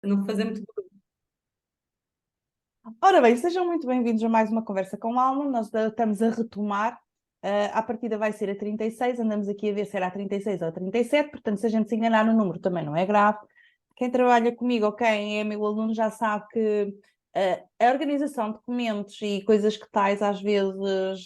Não fazer muito barulho. Ora bem, sejam muito bem-vindos a mais uma conversa com a Alma. Nós estamos a retomar. À partida vai ser a 36, andamos aqui a ver se era a 36 ou a 37, portanto, se a gente se enganar no número também não é grave. Quem trabalha comigo ou quem é meu aluno já sabe que a organização de documentos e coisas que tais às vezes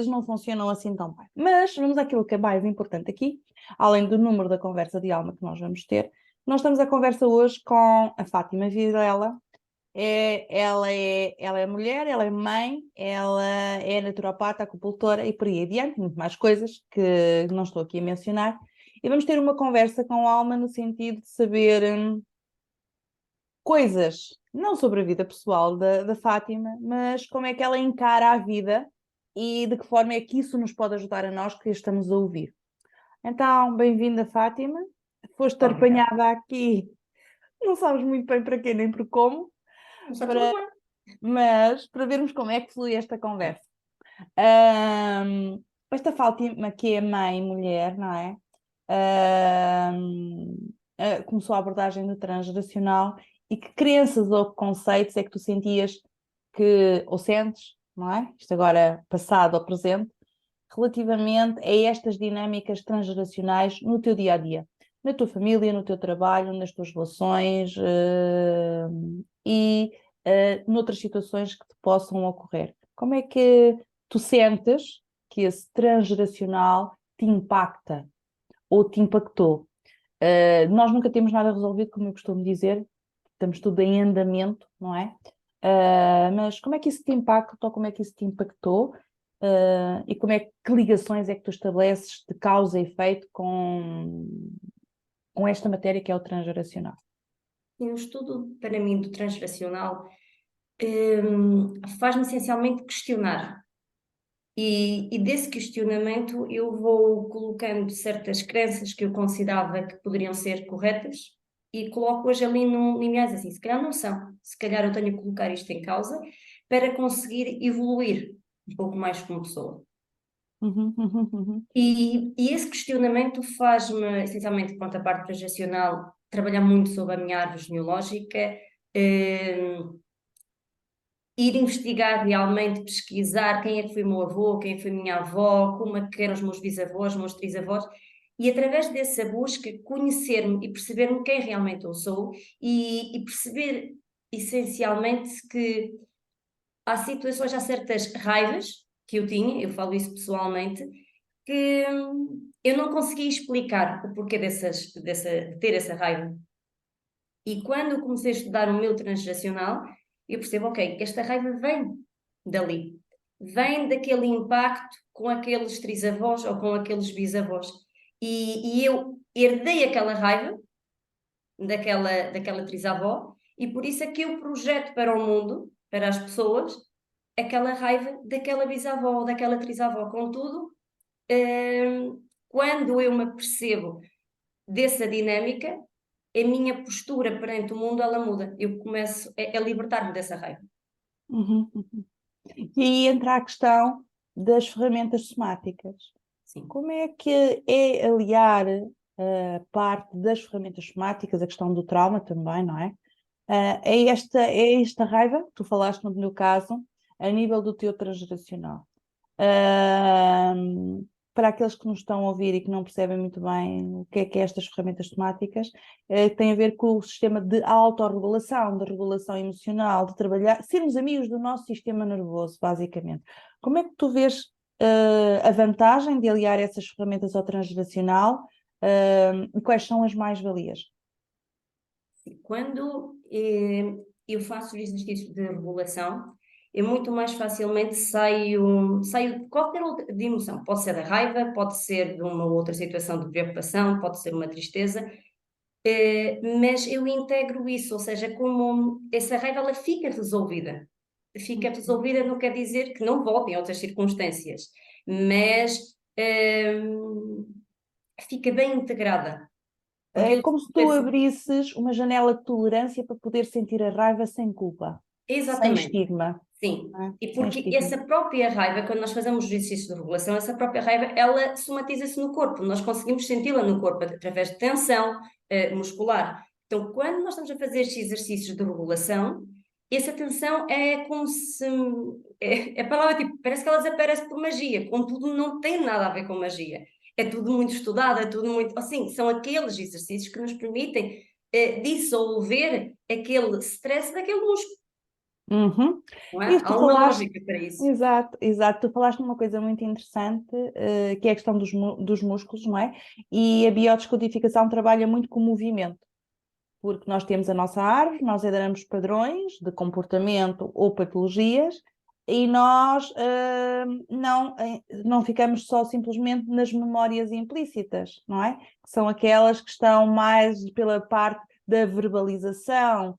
não funcionam assim tão bem. Mas vamos àquilo que é mais importante aqui, além do número da conversa de alma que nós vamos ter. Nós estamos a conversa hoje com a Fátima Vilela. Ela é mulher, ela é mãe, ela é naturopata, acupuntora e por aí adiante, muito mais coisas que não estou aqui a mencionar. E vamos ter uma conversa com a Alma no sentido de saber coisas, não sobre a vida pessoal da Fátima, mas como é que ela encara a vida e de que forma é que isso nos pode ajudar a nós que a estamos a ouvir. Então, bem-vinda, Fátima. Foste Obrigada. apanhada aqui, não sabes muito bem para quê nem por como, Está tudo para bem. mas para vermos como é que flui esta conversa. Ahm, Esta Fátima, que é mãe e mulher, não é? Começou a abordagem do transgeracional e que crenças ou conceitos é que tu sentias que, ou sentes, não é? Isto agora passado ou presente, relativamente a estas dinâmicas transgeracionais no teu dia a dia, na tua família, no teu trabalho, nas tuas relações, e noutras situações que te possam ocorrer. Como é que tu sentes que esse transgeracional te impacta ou te impactou? Nós nunca temos nada resolvido, como eu costumo dizer, estamos tudo em andamento, não é? Mas como é que isso te impacta ou como é que isso te impactou? E como é que ligações é que tu estabeleces de causa e efeito com esta matéria que é o transgeracional? E o estudo, para mim, do transgeracional, faz-me essencialmente questionar. E desse questionamento eu vou colocando certas crenças que eu considerava que poderiam ser corretas e coloco-as ali num limiar, assim, se calhar não são. Se calhar eu tenho que colocar isto em causa para conseguir evoluir um pouco mais como pessoa. Uhum, uhum, uhum. E esse questionamento faz-me, essencialmente, quanto à parte transacional, trabalhar muito sobre a minha árvore genealógica, eh, ir investigar realmente, pesquisar quem é que foi o meu avô, quem é que foi a minha avó, como é que eram os meus bisavós, os meus trisavós, e através dessa busca conhecer-me e perceber-me quem realmente eu sou e perceber, essencialmente, que há situações, há certas raivas que eu tinha, eu falo isso pessoalmente, que eu não conseguia explicar o porquê de ter essa raiva. E quando eu comecei a estudar o meu transgeracional, eu percebo, ok, esta raiva vem dali. Vem daquele impacto com aqueles trisavós ou com aqueles bisavós. E eu herdei aquela raiva daquela trisavó e por isso é que eu projeto para o mundo, para as pessoas, aquela raiva daquela bisavó ou daquela trisavó. Contudo, quando eu me apercebo dessa dinâmica, a minha postura perante o mundo ela muda. Eu começo a libertar-me dessa raiva. Uhum, uhum. E aí entra a questão das ferramentas somáticas. Sim. Como é que é aliar a parte das ferramentas somáticas, a questão do trauma também, não é? É esta raiva, tu falaste no meu caso, a nível do teu transgeracional. Ahm, para aqueles que nos estão a ouvir e que não percebem muito bem o que é estas ferramentas somáticas, tem a ver com o sistema de autorregulação, de regulação emocional, de trabalhar, sermos amigos do nosso sistema nervoso, basicamente. Como é que tu vês, a vantagem de aliar essas ferramentas ao transgeracional, e quais são as mais-valias? Quando eu faço os exercícios de regulação, eu muito mais facilmente saio de qualquer outra de emoção. Pode ser da raiva, pode ser de uma outra situação de preocupação, pode ser uma tristeza, mas eu integro isso, ou seja, como essa raiva ela fica resolvida. Fica resolvida não quer dizer que não volte em outras circunstâncias, mas fica bem integrada. Porque É eu como se tu penso, abrisses uma janela de tolerância para poder sentir a raiva sem culpa, sem exatamente, estigma, sim. não é? E Sem porque estigma. essa própria raiva, quando nós fazemos o exercício de regulação, essa própria raiva, ela somatiza-se no corpo. Nós conseguimos senti-la no corpo através de tensão muscular. Então, quando nós estamos a fazer estes exercícios de regulação, essa tensão é como se... a palavra, tipo, parece que ela desaparece por magia, contudo não tem nada a ver com magia. É tudo muito estudado, é tudo muito... Assim, são aqueles exercícios que nos permitem dissolver aquele stress daquele músculo, Uhum. não é? E Há tu uma falaste, lógica para isso. exato, exato, tu falaste numa coisa muito interessante, que é a questão dos músculos, não é? E a biodescodificação trabalha muito com o movimento, porque nós temos a nossa árvore, nós herdamos padrões de comportamento ou patologias, e nós não ficamos só simplesmente nas memórias implícitas, não é? Que são aquelas que estão mais pela parte da verbalização,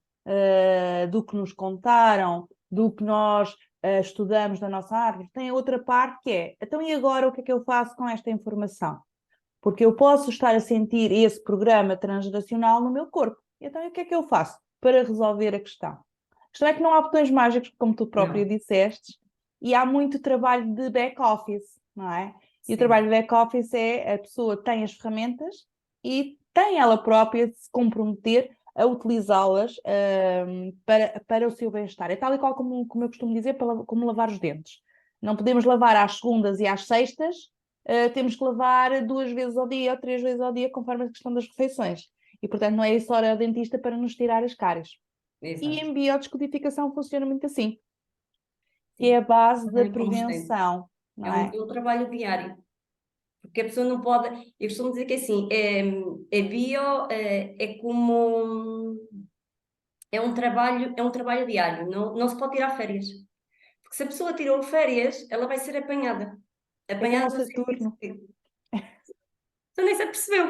do que nos contaram, do que nós estudamos da nossa árvore. Tem outra parte que é, então e agora o que é que eu faço com esta informação? Porque eu posso estar a sentir esse programa transgeracional no meu corpo. Então, e o que é que eu faço para resolver a questão? A questão é que não há botões mágicos, como tu própria Não, disseste, e há muito trabalho de back-office, não é? E o trabalho sim. de back-office é a pessoa tem as ferramentas e tem ela própria de se comprometer a utilizá-las para o seu bem-estar. É tal e qual como eu costumo dizer, como lavar os dentes. Não podemos lavar às segundas e às sextas, temos que lavar 2 vezes ao dia ou 3 vezes ao dia, conforme a questão das refeições. E, portanto, não é isso hora ao dentista para nos tirar as cáries. E Exato. em biodescodificação funciona muito assim, que é a Sim. base da Trabalho constante. prevenção, não é? É um trabalho diário. Porque a pessoa não pode. Eu costumo dizer que assim, é bio, é como. É um trabalho diário, não se pode tirar férias. Porque se a pessoa tirou férias, ela vai ser apanhada. É como o Apanhada no sentido Saturno. que tu nem se apercebeu,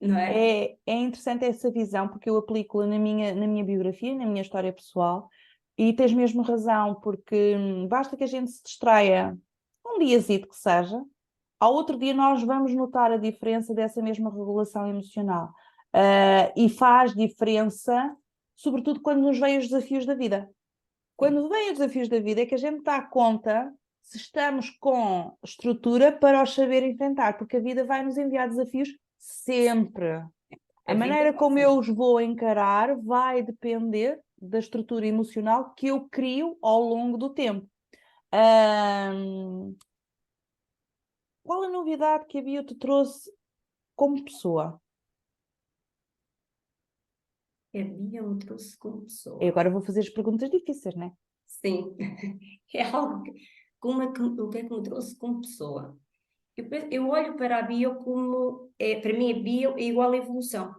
não é? É interessante essa visão, porque eu aplico-la na minha biografia, na minha história pessoal, e tens mesmo razão, porque basta que a gente se distraia um diazito que seja, ao outro dia nós vamos notar a diferença dessa mesma regulação emocional. E faz diferença, sobretudo quando nos vêm os desafios da vida. Sim. Quando vêm os desafios da vida é que a gente dá conta se estamos com estrutura para os saber enfrentar, porque a vida vai nos enviar desafios sempre. A A vida maneira vai como ser. eu os vou encarar vai depender da estrutura emocional que eu crio ao longo do tempo. Ahm, Qual a novidade que a Bio te trouxe como pessoa? A Bia me trouxe como E pessoa. agora vou fazer as perguntas difíceis, né? Sim. É algo que. O que é que me trouxe como pessoa? Eu olho para a bio como. Para mim, a bio é igual à evolução.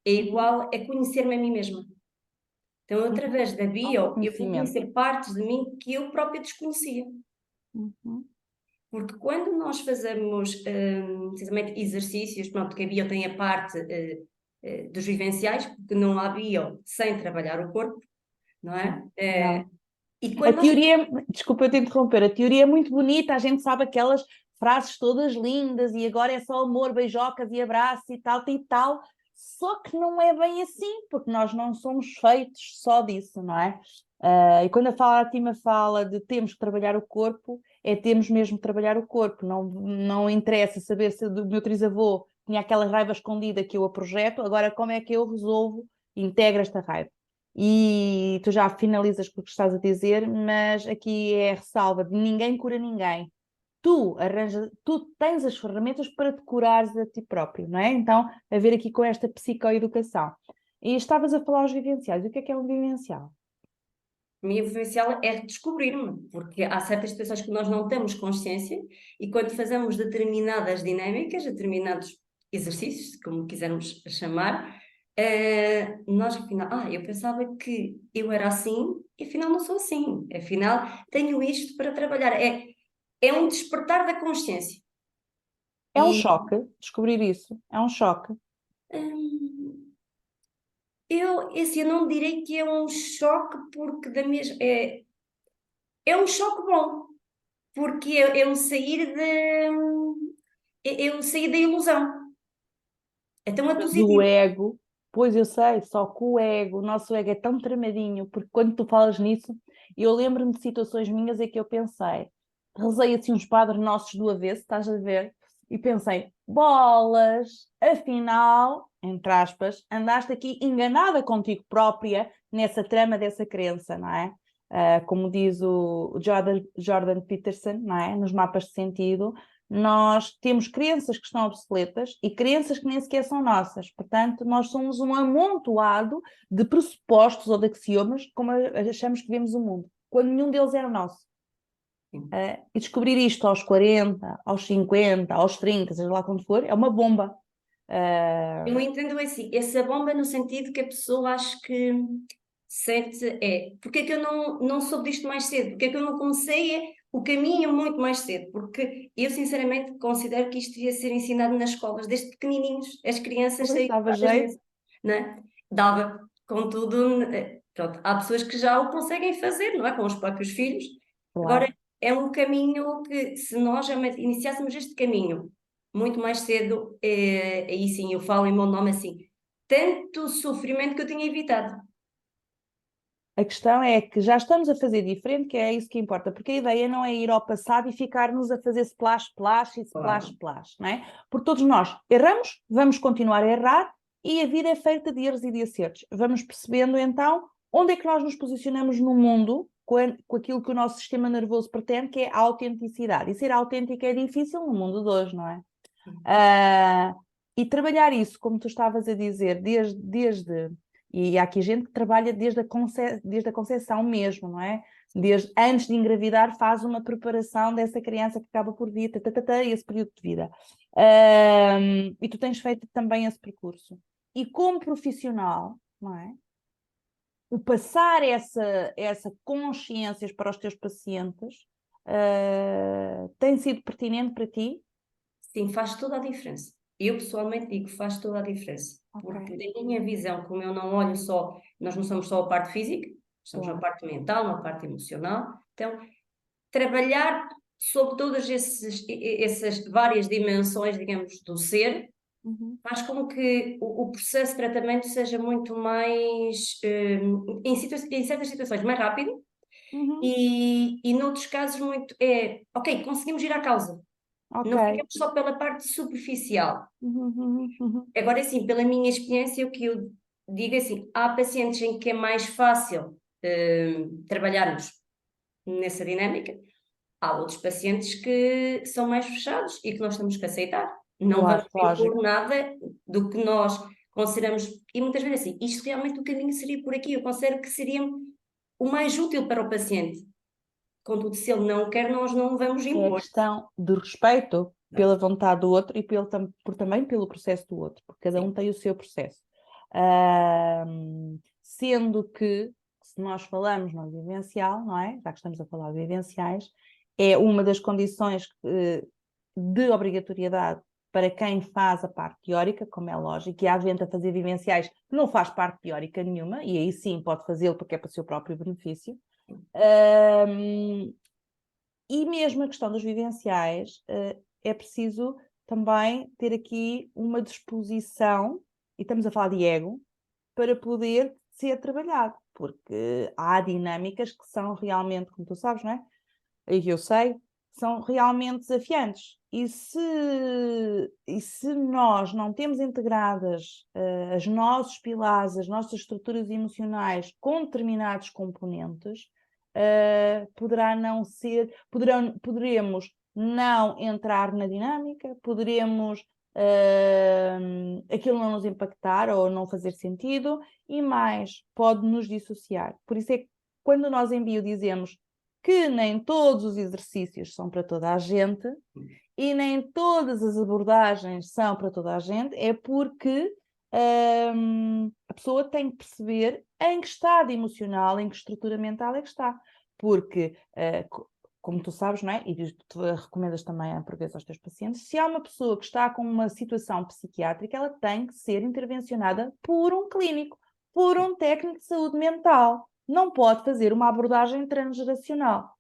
É Uhum, igual a conhecer-me a mim mesma. Então, uhum. através da bio, eu vou Autoconhecimento. conhecer partes de mim que eu própria desconhecia. Uhum. Porque quando nós fazemos, precisamente, exercícios, pronto, que a bio tem a parte dos vivenciais, porque não há bio sem trabalhar o corpo, não é? Não. E A quando nós... teoria, desculpa eu te interromper, a teoria é muito bonita, a gente sabe aquelas frases todas lindas e agora é só amor, beijocas e abraço e tal, só que não é bem assim, porque nós não somos feitos só disso, não é? E quando a Tima fala de temos que trabalhar o corpo, é temos mesmo que trabalhar o corpo, não interessa saber se do meu trisavô tinha aquela raiva escondida que eu a projeto, agora como é que eu resolvo e integro esta raiva? E tu já finalizas com o que estás a dizer, mas aqui é a ressalva de ninguém cura ninguém. Tu tens as ferramentas para te curares a ti próprio, não é? Então, a ver aqui com esta psicoeducação. E estavas a falar os vivenciais. O que é um vivencial? A minha vivencial é descobrir-me, porque há certas situações que nós não temos consciência e quando fazemos determinadas dinâmicas, determinados exercícios, como quisermos chamar, nós afinal, eu pensava que eu era assim e afinal não sou assim, afinal tenho isto para trabalhar. É um despertar da consciência. É um E choque, descobrir isso. É um choque. hum, eu não direi que é um choque, porque é um choque bom, porque é um sair da ilusão. Então é Mas o positivo. ego, pois eu sei, só que o nosso ego é tão tramadinho, porque quando tu falas nisso, eu lembro-me de situações minhas em que eu pensei, rezei assim uns padres nossos do avesso, estás a ver? E pensei, bolas, afinal, entre aspas, andaste aqui enganada contigo própria nessa trama dessa crença, não é? Como diz o Jordan Peterson, não é? Nos mapas de sentido, nós temos crenças que estão obsoletas e crenças que nem sequer são nossas. Portanto, nós somos um amontoado de pressupostos ou de axiomas como achamos que vemos o mundo, quando nenhum deles era nosso. E descobrir isto aos 40, aos 50, aos 30, seja lá quando for, é uma bomba. Eu entendo assim, essa bomba no sentido que a pessoa acho que sente porque é que eu não soube disto mais cedo? Porque é que eu não comecei o caminho muito mais cedo? Porque eu sinceramente considero que isto devia ser ensinado nas escolas, desde pequenininhos, as crianças Pois, saírem dava das jeito. mesas, não é? Dava, contudo, pronto, há pessoas que já o conseguem fazer, não é? Com os próprios filhos. Agora, Claro. é um caminho que, se nós já iniciássemos este caminho muito mais cedo, aí sim, eu falo em meu nome assim, tanto sofrimento que eu tinha evitado. A questão é que já estamos a fazer diferente, que é isso que importa, porque a ideia não é ir ao passado e ficarmos a fazer splash, splash e splash, Claro. splash, não é? Porque todos nós erramos, vamos continuar a errar e a vida é feita de erros e de acertos. Vamos percebendo então onde é que nós nos posicionamos no mundo com aquilo que o nosso sistema nervoso pretende, que é a autenticidade. E ser autêntico é difícil no mundo de hoje, não é? E trabalhar isso, como tu estavas a dizer, e há aqui gente que trabalha desde a concepção mesmo, não é? Desde antes de engravidar, faz uma preparação dessa criança que acaba por vir, esse período de vida. E tu tens feito também esse percurso. E como profissional, não é? O passar essa consciências para os teus pacientes tem sido pertinente para ti? Sim, faz toda a diferença. Eu pessoalmente digo que faz toda a diferença. Porque Ok, na minha visão, como eu não olho só, nós não somos só a parte física, estamos na claro. parte mental, na parte emocional. Então, trabalhar sobre todas essas várias dimensões, digamos, do ser, Uhum. faz com que o processo de tratamento seja muito mais, em certas situações, mais rápido Uhum. e noutros casos muito, ok, conseguimos ir à causa. Ok. Não ficamos só pela parte superficial. Uhum, uhum, uhum. Agora, assim, pela minha experiência, o que eu digo é assim, há pacientes em que é mais fácil trabalharmos nessa dinâmica, há outros pacientes que são mais fechados e que nós temos que aceitar. Não Claro, vamos lógico. impor nada do que nós consideramos, e muitas vezes assim, isto realmente o caminho seria por aqui, eu considero que seria o mais útil para o paciente. Contudo, se ele não quer, nós não vamos É a impor. questão do respeito pela vontade do outro e também pelo processo do outro, porque cada um Sim, tem o seu processo. Sendo que, se nós falamos no vivencial, não é? Já que estamos a falar de vivenciais, é uma das condições de obrigatoriedade para quem faz a parte teórica, como é lógico, e há gente a fazer vivenciais que não faz parte teórica nenhuma, e aí sim pode fazê-lo porque é para o seu próprio benefício. E mesmo a questão dos vivenciais, é preciso também ter aqui uma disposição, e estamos a falar de ego, para poder ser trabalhado, porque há dinâmicas que são realmente, como tu sabes, não é? E eu sei, são realmente desafiantes. E se nós não temos integradas os nossos pilares, as nossas estruturas emocionais com determinados componentes, poderá não ser, poderemos não entrar na dinâmica, poderemos aquilo não nos impactar ou não fazer sentido, e mais, pode nos dissociar. Por isso é que quando nós em bio dizemos que nem todos os exercícios são para toda a gente e nem todas as abordagens são para toda a gente, é porque a pessoa tem que perceber em que estado emocional, em que estrutura mental é que está. Porque, como tu sabes, não é? E tu recomendas também por vezes aos teus pacientes, se há uma pessoa que está com uma situação psiquiátrica, ela tem que ser intervencionada por um clínico, por um técnico de saúde mental. Não pode fazer uma abordagem transgeracional,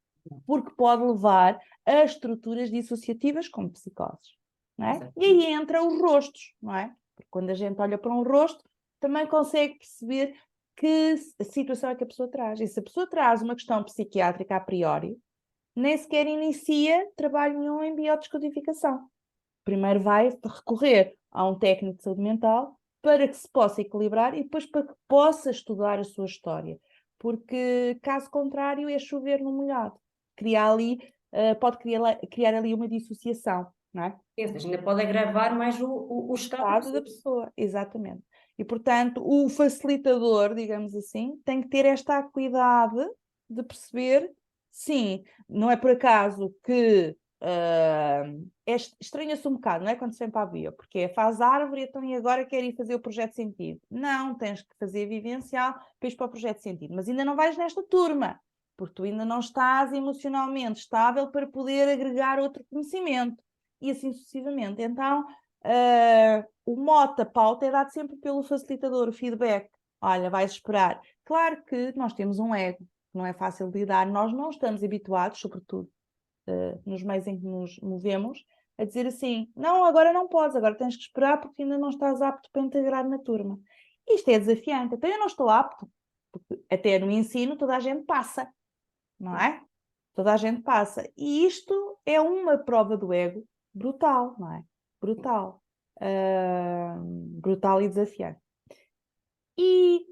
porque pode levar a estruturas dissociativas como psicoses, não é? E aí entram os rostos, não é? Porque quando a gente olha para um rosto, também consegue perceber que situação é que a pessoa traz. E se a pessoa traz uma questão psiquiátrica a priori, nem sequer inicia trabalho nenhum em biodescodificação. primeiro vai recorrer a um técnico de saúde mental para que se possa equilibrar e depois para que possa estudar a sua história. Porque, caso contrário, é chover no molhado. Pode criar ali uma dissociação, não é? Ou seja, ainda pode agravar mais o estado da Estado da pessoa. pessoa, exatamente. E, portanto, o facilitador, digamos assim, tem que ter esta acuidade de perceber, sim, não é por acaso que estranha-se um bocado, não é? Quando se vem para a bio, porque faz árvore, então e agora quer ir fazer o projeto de sentido. Não, tens que fazer vivencial para ir para o projeto de sentido, mas ainda não vais nesta turma, porque tu ainda não estás emocionalmente estável para poder agregar outro conhecimento, e assim sucessivamente. Então, o mote, a pauta é dado sempre pelo facilitador, o feedback. Olha, vais esperar. Claro que nós temos um ego, que não é fácil de lidar, nós não estamos habituados, sobretudo nos meios em que nos movemos, a dizer assim, não, agora não podes, agora tens que esperar porque ainda não estás apto para integrar na turma. Isto é desafiante, então eu não estou apto, porque até no ensino toda a gente passa, não é? Toda a gente passa. E isto é uma prova do ego brutal, não é? Brutal. Brutal e desafiante. E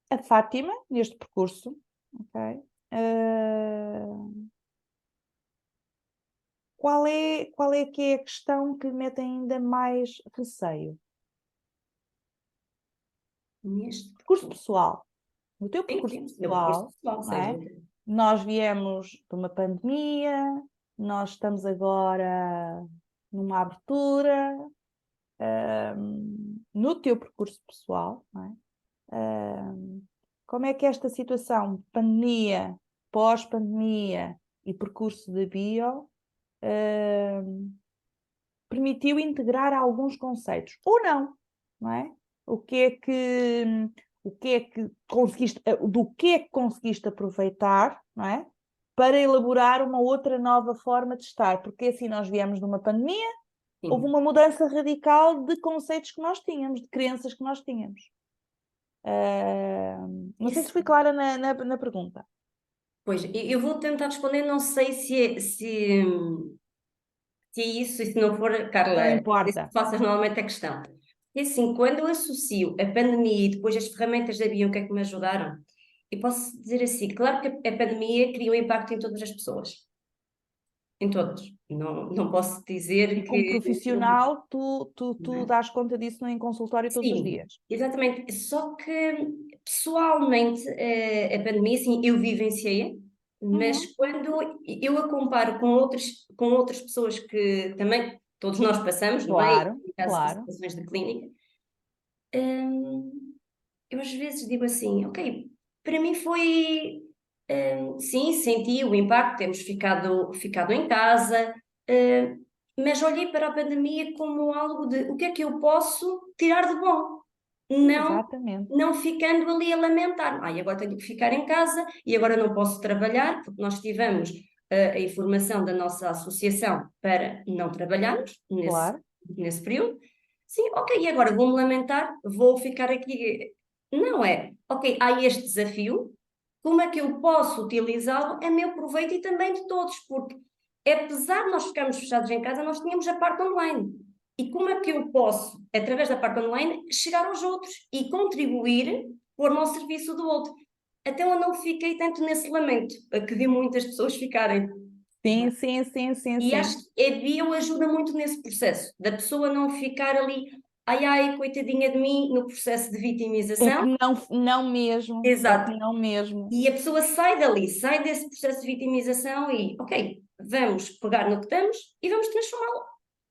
a Fátima, neste percurso, ok? Qual é que é a questão que lhe mete ainda mais receio? Neste Percurso pessoal. No teu sim, percurso sim, meu percurso pessoal, pessoal, não sem é? dúvida. Nós viemos de uma pandemia, nós estamos agora numa abertura, no teu percurso pessoal, não é? Como é que esta situação, pandemia, pós-pandemia e percurso de bio, permitiu integrar alguns conceitos, ou não é? O que é que, o que é que conseguiste, do que é que conseguiste aproveitar, não é? Para elaborar uma outra nova forma de estar, porque assim nós viemos de uma pandemia, houve Sim. uma mudança radical de conceitos que nós tínhamos, de crenças que nós tínhamos. Não sei se Isso, fui clara na pergunta. pois, eu vou tentar responder, não sei se é isso, e se não for, Não Carla, se importa. faças normalmente a questão. E assim, quando eu associo a pandemia e depois as ferramentas da Bio, o que é que me ajudaram? Eu posso dizer assim, claro que a pandemia criou impacto em todas as pessoas, em todas. Não posso E dizer como que... profissional, tu dás conta disso em consultório todos os Sim, dias. exatamente. Só que pessoalmente a pandemia, sim, eu vivenciei, mas Uhum, quando eu a comparo com outras pessoas que também todos nós passamos, não é? claro, Em caso de claro. situações de clínica, hum, eu às vezes digo assim, ok, para mim foi, sim, senti o impacto, temos ficado em casa, mas olhei para a pandemia como algo de o que é que eu posso tirar de bom, não, Exatamente. não ficando ali a lamentar, ai, agora tenho que ficar em casa e agora não posso trabalhar, porque nós tivemos a informação da nossa associação para não trabalharmos Claro. nesse período. Sim, ok, e agora vou-me lamentar, vou ficar aqui. Não é, ok, há este desafio, como é que eu posso utilizá-lo a meu proveito e também de todos, porque apesar de nós ficarmos fechados em casa, nós tínhamos a parte online. E como é que eu posso, através da parte online, chegar aos outros e contribuir, pôr-me ao serviço do outro? Até eu não fiquei tanto nesse lamento, a que vi muitas pessoas ficarem. Sim, sim, sim, sim, E acho sim. que a bio ajuda muito nesse processo, da pessoa não ficar ali, ai ai, coitadinha de mim, no processo de É vitimização. que não, não mesmo. É que Exato. não mesmo. E a pessoa sai dali, sai desse processo de vitimização e, ok, vamos pegar no que estamos e vamos transformá-lo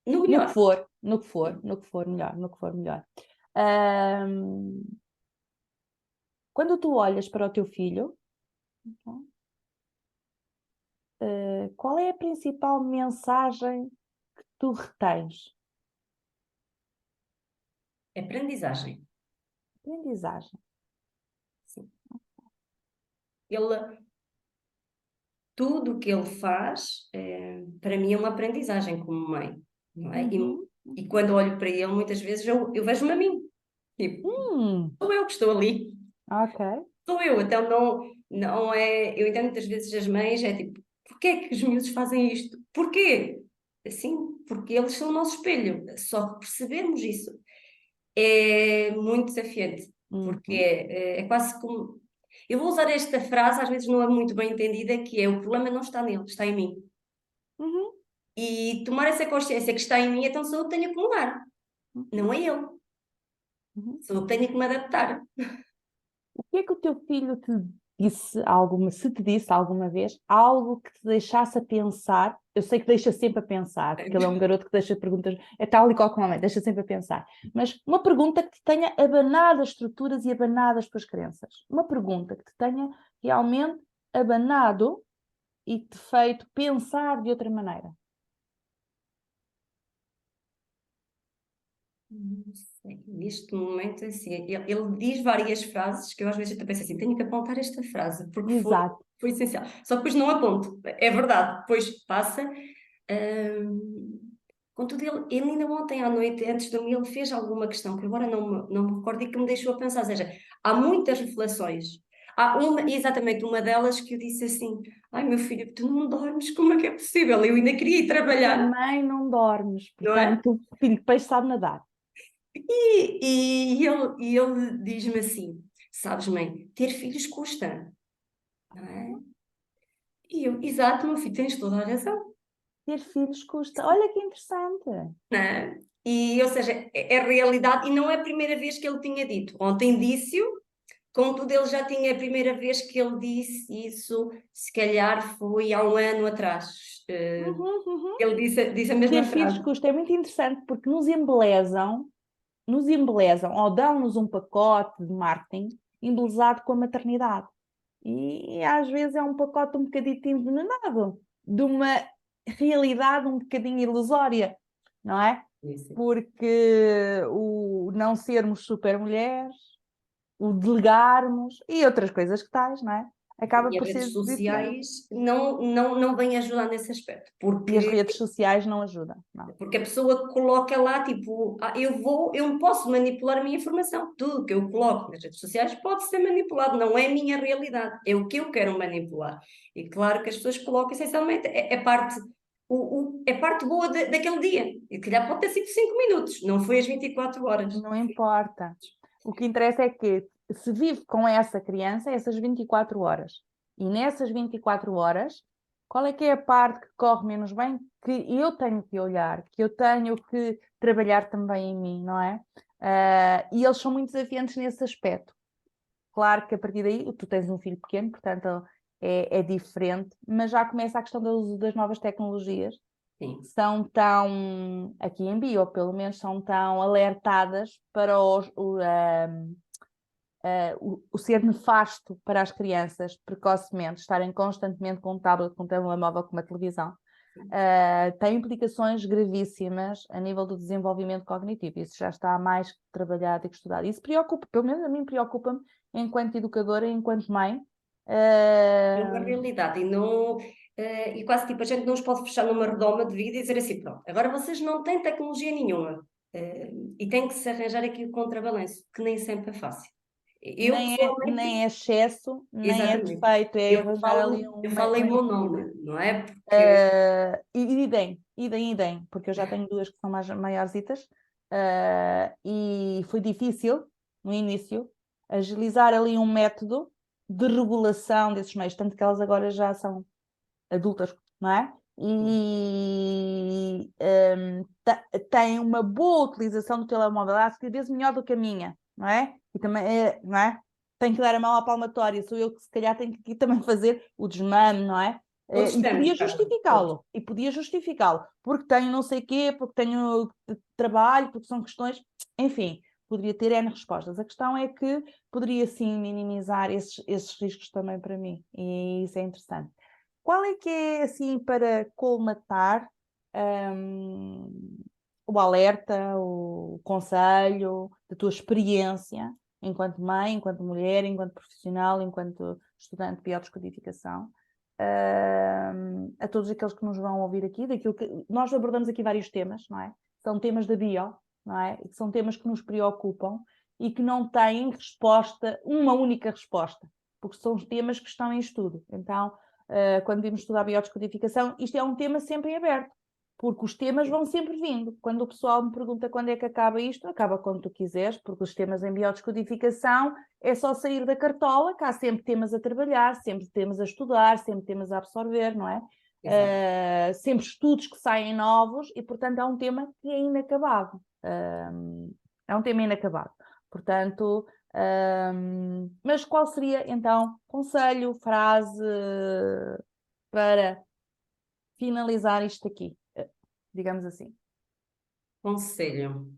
no No que melhor. for, no que for, no que for melhor, no que for melhor. Ahm, Quando tu olhas para o teu filho, qual é a principal mensagem que tu retens? Aprendizagem. Aprendizagem. Sim. Ele, tudo o que ele faz, para mim é uma aprendizagem como mãe, não é? Uhum. E quando olho para ele, muitas vezes eu vejo-me a mim. Tipo, Hum, sou eu que estou ali. ok. Sou eu, então não é. Eu entendo muitas vezes as mães, é tipo, porquê é que os miúdos fazem isto? Porquê? Assim, porque eles são o nosso espelho. Só que percebermos isso é muito desafiante, porque é quase como... Eu vou usar esta frase, às vezes não é muito bem entendida, que é: o problema não está nele, está em mim. Uhum. E tomar essa consciência que está em mim, então sou eu que tenho que mudar, Uhum. não é ele. Uhum. Sou eu que tenho que me adaptar. O que é que o teu filho te disse alguma, se te disse alguma vez, algo que te deixasse a pensar? Eu sei que deixa sempre a pensar, porque ele é um garoto que deixa perguntas, é tal e qual como a mãe, deixa sempre a pensar. Mas uma pergunta que te tenha abanado as estruturas e abanado as tuas crenças. Uma pergunta que te tenha realmente abanado e te feito pensar de outra maneira. Não sei, neste momento, assim, ele diz várias frases que eu às vezes até penso assim: tenho que apontar esta frase, porque Exato. foi essencial. Só que depois não aponto, é verdade, depois passa. Contudo, ele ainda ontem à noite, antes de dormir, ele fez alguma questão que agora não me recordo e que me deixou a pensar. Ou seja, há muitas reflexões. Há exatamente uma delas que eu disse assim: ai meu filho, tu não dormes, como é que é possível? Eu ainda queria ir trabalhar, Também não dormes, não é? portanto, o filho de peixe sabe nadar. E ele diz-me assim: sabes, mãe, ter filhos custa, não é? E eu: exato, meu filho, tens toda a razão, Ter filhos custa. Olha que interessante. não é? E, ou seja, é realidade, e não é a primeira vez que ele tinha dito. Ontem disse-o, contudo, ele já tinha a primeira vez que ele disse isso, se calhar foi há um ano atrás. Uhum, uhum. Ele disse a mesma Ter filhos frase. custa. É muito interessante porque nos embelezam ou dão-nos um pacote de marketing embelezado com a maternidade. E às vezes é um pacote um bocadinho envenenado, de uma realidade um bocadinho ilusória, não é? Isso. Porque o não sermos super mulheres, o delegarmos e outras coisas que tais, não é? Acaba E as por ser redes desafiante. sociais não vêm ajudar nesse aspecto, E as porque redes sociais não ajudam, não. Porque a pessoa coloca lá, tipo: eu não posso manipular a minha informação. Tudo que eu coloco nas redes sociais pode ser manipulado, não é a minha realidade, é o que eu quero manipular. E claro que as pessoas colocam essencialmente, é parte boa daquele dia. E se calhar pode ter sido 5 minutos, não foi as 24 horas. Não importa. O que interessa é que se vive com essa criança essas 24 horas. E nessas 24 horas, qual é que é a parte que corre menos bem que eu tenho que olhar, que eu tenho que trabalhar também em mim, não é? E eles são muito desafiantes nesse aspecto. Claro que a partir daí, tu tens um filho pequeno, portanto é diferente, mas já começa a questão do uso das novas tecnologias, Sim. são tão, aqui em bio, pelo menos, são tão alertadas para o ser nefasto para as crianças precocemente, estarem constantemente com um tablet, com um telemóvel, com uma televisão. Tem implicações gravíssimas a nível do desenvolvimento cognitivo. Isso já está mais trabalhado e estudado. Isso preocupa, pelo menos a mim preocupa-me, enquanto educadora, enquanto mãe. É uma realidade e quase tipo a gente não os pode fechar numa redoma de vida e dizer assim: pronto, agora vocês não têm tecnologia nenhuma. E tem que se arranjar aqui o contrabalanço, que nem sempre é fácil. Eu pessoalmente, Nem é excesso, nem é exatamente, defeito, é arranjar ali eu um, falo um em bom equilíbrio. nome, não é? Porque Idem, porque eu já tenho duas que são mais maiorzitas, e foi difícil, no início, agilizar ali um método de regulação desses meios, tanto que elas agora já são adultas, não é? E têm uma boa utilização do telemóvel, às vezes melhor do que a minha, não é? E também, não é? Tenho que dar a mão à palmatória, sou eu que se calhar tenho que aqui também fazer o desmame, não é? todos E temos, podia Carla, todos. justificá-lo, porque tenho não sei quê, porque tenho trabalho, porque são questões, enfim, poderia ter N respostas. A questão é que poderia sim minimizar esses riscos também para mim, e isso é interessante. Qual é que é, assim, para colmatar, o alerta, o conselho, da tua experiência enquanto mãe, enquanto mulher, enquanto profissional, enquanto estudante de biodescodificação, a todos aqueles que nos vão ouvir aqui, daquilo que nós abordamos aqui vários temas, não é? São temas da bio, não é? São temas que nos preocupam e que não têm resposta, uma única resposta, porque são temas que estão em estudo. Então, quando vimos estudar biodescodificação, isto é um tema sempre em aberto. porque os temas vão sempre vindo. Quando o pessoal me pergunta quando é que acaba isto, acaba quando tu quiseres, porque os temas em biodescodificação é só sair da cartola, que há sempre temas a trabalhar, sempre temas a estudar, sempre temas a absorver, não é? Sempre estudos que saem novos e, portanto, é um tema que é inacabado. É um tema inacabado. Portanto, mas qual seria, então, conselho, frase para finalizar isto aqui, digamos assim? Conselho.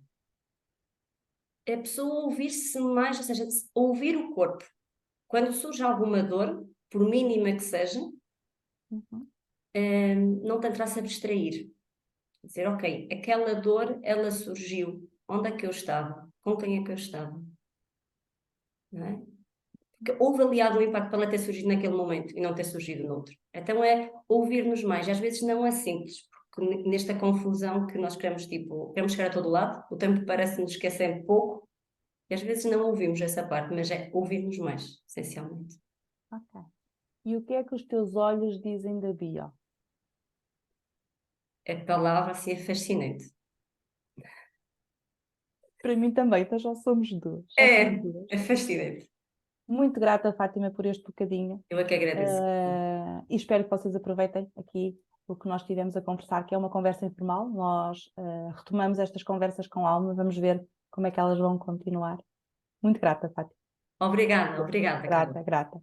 É a pessoa ouvir-se mais, ou seja, ouvir o corpo. Quando surge alguma dor, por mínima que seja, Uhum. não tentar se abstrair. Dizer, ok, aquela dor, ela surgiu. Onde é que eu estava? Com quem é que eu estava? Não é? Porque houve ali algum impacto para ela ter surgido naquele momento e não ter surgido noutro. Então é ouvir-nos mais. Às vezes não é simples, porque nesta confusão que nós queremos, tipo, queremos chegar a todo lado, o tempo parece-nos esquecer pouco e às vezes não ouvimos essa parte, mas é ouvir-nos mais, essencialmente. Ok. E o que é que os teus olhos dizem da bio? A palavra assim é fascinante. Para mim também, então já somos duas. Já somos É, duas. é fascinante. Muito grata, Fátima, por este bocadinho. Eu é que agradeço. E espero que vocês aproveitem aqui o que nós tivemos a conversar, que é uma conversa informal. Nós retomamos estas conversas com alma, vamos ver como é que elas vão continuar. Muito grata, Fátima. Obrigada, obrigada, Carla. Grata, grata.